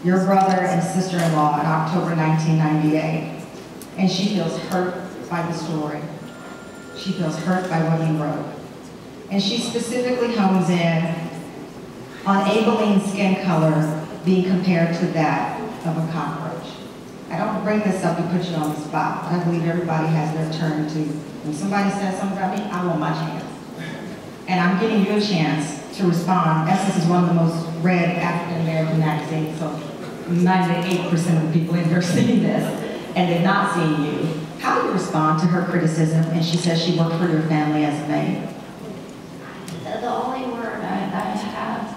your brother and sister-in-law in October 1998, and she feels hurt by the story. She feels hurt by what you wrote. And she specifically hones in on Abelin's skin color being compared to that of a cockroach. I don't bring this up to put you on the spot, but I believe everybody has their turn to, when somebody says something about me, I want my chance. And I'm giving you a chance to respond. Essence is one of the most read African-American magazines, so 98% of the people in here seen this, and they've not seen you. How do you respond to her criticism? And she says she worked for your family as a maid. The only word I have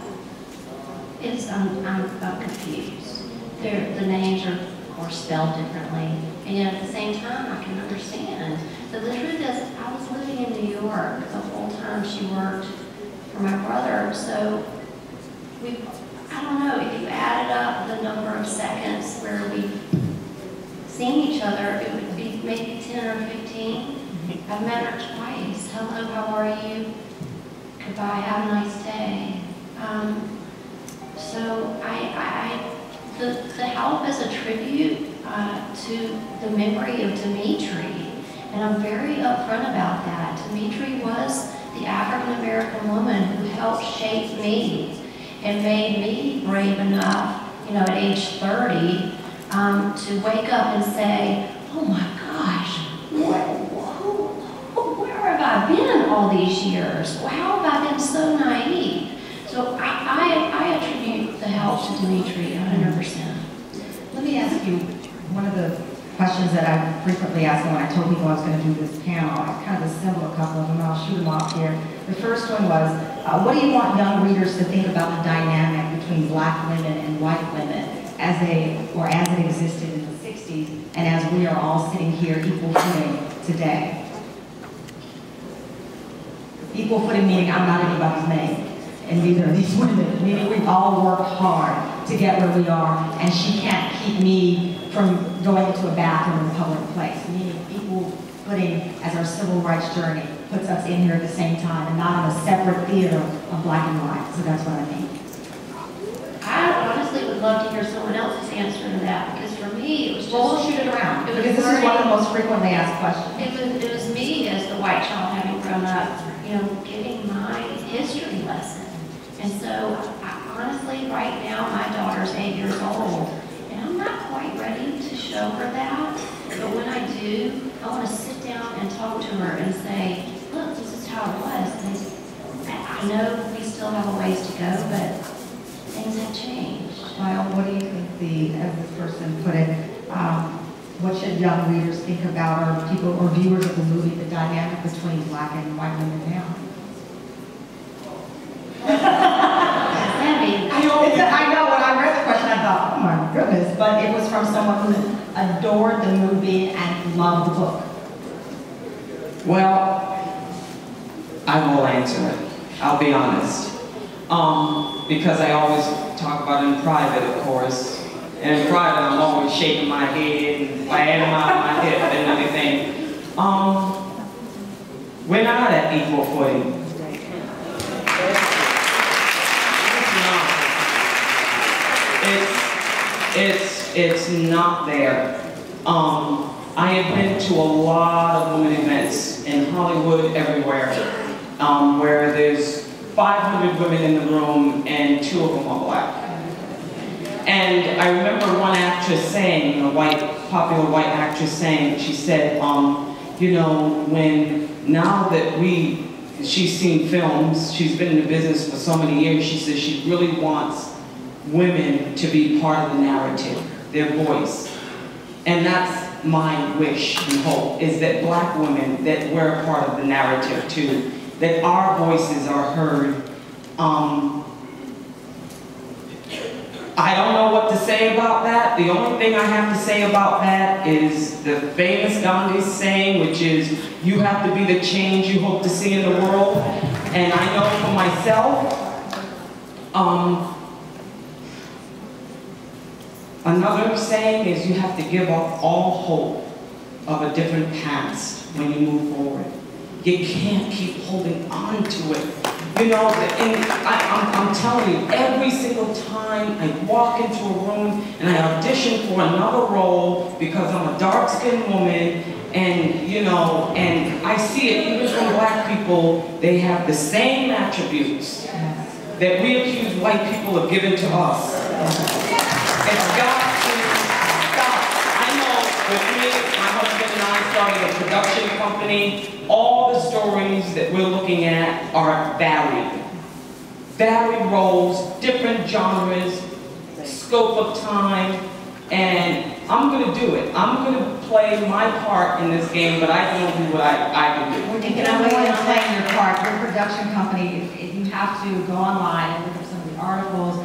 is I'm confused. The names are, of course, spelled differently, and yet at the same time, I can understand. So the truth is, I was living in New York the whole time she worked for my brother, so I don't know, if you added up the number of seconds where we've seen each other, it would be maybe 10 or 15. I've met her twice. Hello, how are you? Goodbye, have a nice day. So the help is a tribute to the memory of Dimitri, and I'm very upfront about that. Dimitri was the African-American woman who helped shape me and made me brave enough, at age 30, to wake up and say, oh my gosh, where have I been all these years? How have I been so naive? So I attribute the help to Dimitri 100%. Let me ask you one of the questions that I frequently ask when I told people I was going to do this panel. I kind of assembled a couple of them, and I'll shoot them off here. The first one was, what do you want young readers to think about the dynamic between black women and white women as it existed in the 60s, and as we are all sitting here equal footing today? Equal footing meaning I'm not anybody's maid, and neither are these women, meaning we've all worked hard to get where we are, and she can't keep me from going into a bathroom in a public place, meaning equal footing as our civil rights journey puts us in here at the same time and not in a separate theater of black and white. So that's what I mean. I honestly would love to hear someone else's answer to that, because for me it was just... Well, we'll shoot it around, because this is one of the most frequently asked questions. It was me as the white child having grown up, getting my history lesson. And so, honestly, right now my daughter's 8 years old, and I'm not quite ready to show her that. But when I do, I want to sit down and talk to her and say, look, this is how it was. And I know we still have a ways to go, but things have changed. Well, what do you think as this person put it, what should young readers think about, or people or viewers of the movie, the dynamic between black and white women now? I know when I read the question, I thought, oh my goodness, but it was from someone who adored the movie and loved the book. Well, I will answer it. I'll be honest. Because I always talk about it in private, of course. And in private, I'm always shaking my head and flagging my hip and everything. We're not at equal footing. It's not there. I have been to a lot of women events in Hollywood, everywhere, where there's 500 women in the room and 2 of them are black. And I remember one actress saying, popular white actress saying, she said, now that she's seen films, she's been in the business for so many years, she says she really wants women to be part of the narrative, their voice. And that's my wish and hope, is that black women, that we're a part of the narrative too, that our voices are heard. I don't know what to say about that. The only thing I have to say about that is the famous Gandhi saying, which is, you have to be the change you hope to see in the world. And I know for myself, another saying is you have to give up all hope of a different past when you move forward. You can't keep holding on to it. You know, and I'm telling you, every single time I walk into a room and I audition for another role because I'm a dark-skinned woman, and you know, and I see it even from black people, they have the same attributes that we accuse white people of giving to us. It's got to stop. I know with me, my husband and I started a production company. All the stories that we're looking at are varied. Varied roles, different genres, scope of time, and I'm going to do it. I'm going to play my part in this game, but I can do what I can do. When you get on and play your part, your production company, you have to go online and look up some of the articles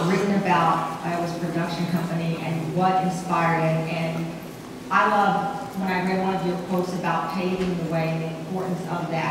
written about Iowa's production company and what inspired it. And I love when I read one of your quotes about paving the way and the importance of that.